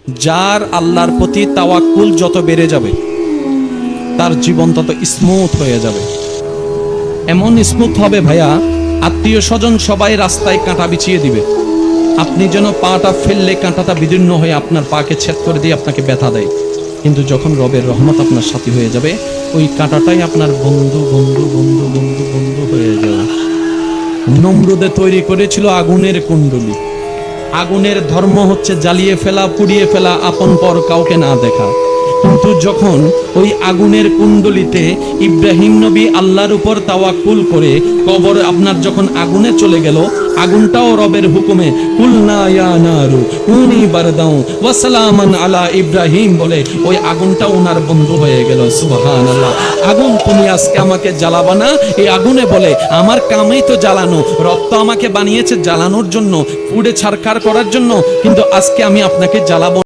যার আল্লাহর প্রতি তাওয়াক্কুল যত বেড়ে যাবে তার জীবন তত স্মুথ হয়ে যাবে। এমন স্মুথ হবে ভাইয়া, আত্মীয় স্বজন সবাই রাস্তায় কাঁটা বিছিয়ে দিবে, আপনি যেন পাটা ফেললে কাঁটাটা বিদীর্ণ হয়ে আপনার পাকে ছেদ করে দিয়ে আপনাকে ব্যথা দেয়। কিন্তু যখন রবের রহমত আপনার সাথী হয়ে যাবে, ওই কাঁটাটাই আপনার বন্ধু বন্ধু বন্ধু বন্ধু বন্ধু হয়ে যাবে। নমরুদে তৈরি করেছিল আগুনের কুণ্ডলী। আগুনের ধর্ম হচ্ছে জ্বালিয়ে ফেলা, পুড়িয়ে ফেলা, আপন পর কাউকে না দেখা। কিন্তু যখন ওই আগুনের কুণ্ডলিতে ইব্রাহিম নবী আল্লাহর উপর তাওয়াক্কুল করে কবর আপনার যখন আগুনে চলে গেল, আগুনটাও রবের হুকুমে কুলনা ইয়া নারু কুনি বারদাও ওয়া সালামান আলা ইব্রাহিম বলে ওই আগুনটা ওনার বন্ধু হয়ে গেল। সুবহানাল্লাহ। আগুন তুমি আজকে আমাকে জ্বালাবা না, এই আগুনে বলে আমার কামেই তো জ্বালানো, রব তো আমাকে বানিয়েছে জ্বালানোর জন্য, পুড়ে ছারখার করার জন্য, কিন্তু আজকে আমি আপনাকে জ্বালাবো